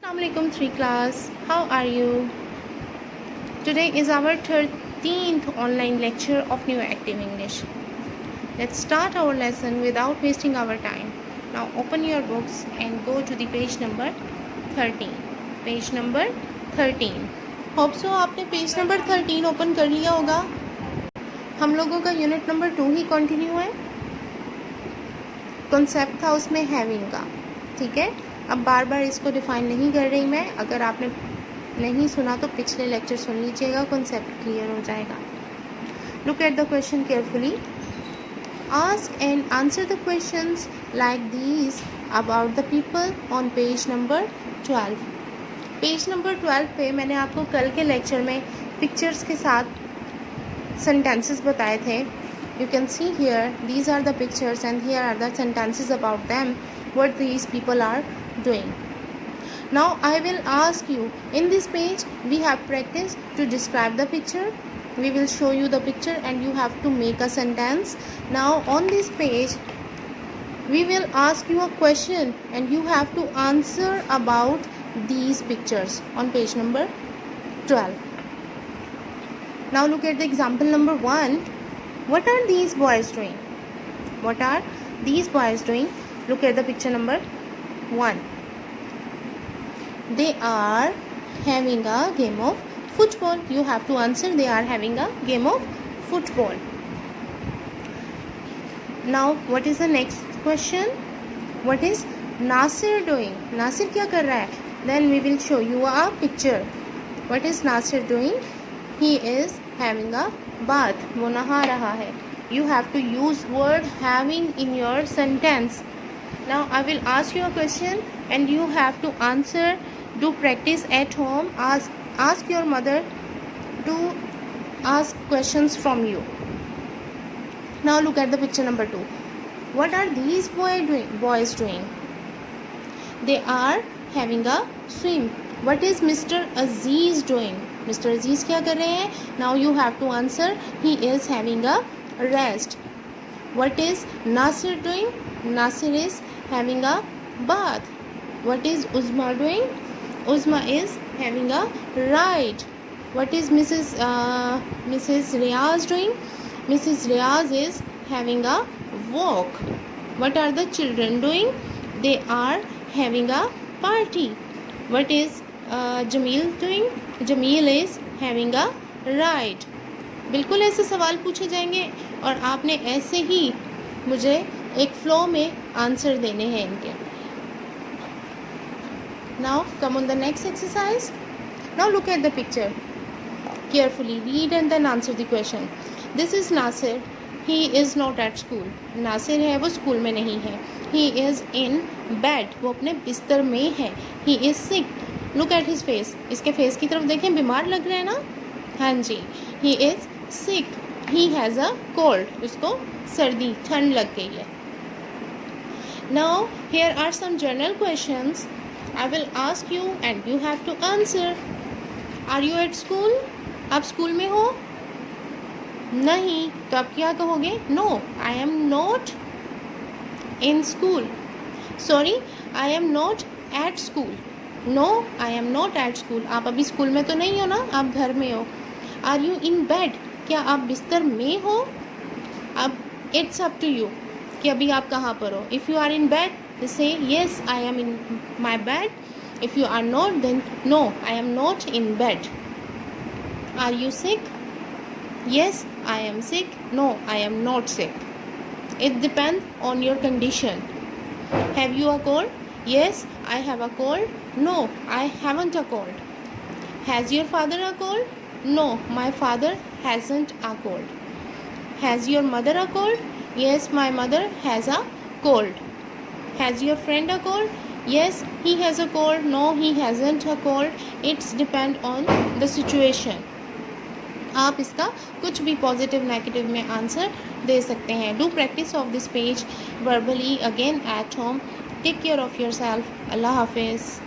Assalamualaikum 3 class, how are you? Today is our 13th online lecture of New Active English. Let's start our lesson without wasting our time. Now open your books and go to the page number 13. Page number 13. Hope so आपने page number 13 open कर लिया होगा. हम लोगों का unit number 2 ही continue है. Concept था उसमें हैविंग का, ठीक है. अब बार बार इसको डिफ़ाइन नहीं कर रही मैं. अगर आपने नहीं सुना तो पिछले लेक्चर सुन लीजिएगा, कॉन्सेप्ट क्लियर हो जाएगा. Look at the question carefully. Ask and answer the questions like these about the people on page number 12. Page number 12 पे मैंने आपको कल के लेक्चर में पिक्चर्स के साथ सेंटेंसेस बताए थे. You can see here, these are the pictures and here are the sentences about them, what these people are doing. Now I will ask you, in this page we have practiced to describe the picture. We will show you the picture and you have to make a sentence. Now on this page we will ask you a question and you have to answer about these pictures on page number 12. Now look at the example number 1. What are these boys doing? What are these boys doing? Look at the picture number 1. They are having a game of football. You have to answer they are having a game of football. Now what is the next question? What is Nasir doing? Nasir क्या कर रहा है? Then we will show you a picture. What is Nasir doing? He is having a bath. वो नहा रहा है. You have to use word having in your sentence. Now I will ask you a question and you have to answer. Do practice at home. Ask your mother to ask questions from you. Now look at the picture number 2. What are these boys doing? They are having a swim. What is Mr. Aziz doing? Mr. Aziz क्या कर रहे हैं? Now you have to answer. He is having a rest. What is Nasir doing? Nasir is having a bath. What is Uzma doing? Uzma is having a ride. What is Mrs. Riaz doing? Mrs. Riaz is having a walk. What are the children doing? They are having a party. What is Jamil doing? Jamil is having a ride. बिल्कुल ऐसे सवाल पूछे जाएंगे और आपने ऐसे ही मुझे एक फ्लो में आंसर देने हैं इनके. Now come on the next exercise. Now look at the picture carefully, read and then answer the question. This is Nasir. He is not at school. Nasir है वो स्कूल में नहीं है. He is in bed. वो अपने बिस्तर में है. He is sick. Look at his face. इसके फेस की तरफ देखें, बीमार लग रहा है ना. हाँ जी. He is sick. He has a cold. उसको सर्दी ठंड लग गई है. Now here are some general questions. I will ask you and you have to answer. Are you at school? आप स्कूल में हो? नहीं. तो आप क्या कहोगे? No, I am not in school. Sorry, I am not at school. No, I am not at school. आप अभी स्कूल में तो नहीं हो ना, आप घर में हो. Are you in bed? क्या आप बिस्तर में हो? अब it's up to you कि अभी आप कहाँ पर हो. If you are in bed, then say yes, I am in my bed. If you are not, then no, I am not in bed. Are you sick? Yes, I am sick. No, I am not sick. It depends on your condition. Have you a cold? Yes, I have a cold. No, I haven't a cold. Has your father a cold? No, my father hasn't a cold. Has your mother a cold? Yes, my mother has a cold. Has your friend a cold? Yes, he has a cold. No, he hasn't a cold. It's depend on the situation. आप इसका कुछ भी positive negative में answer दे सकते हैं. Do practice of this page verbally again at home. Take care of yourself. Allah Hafiz.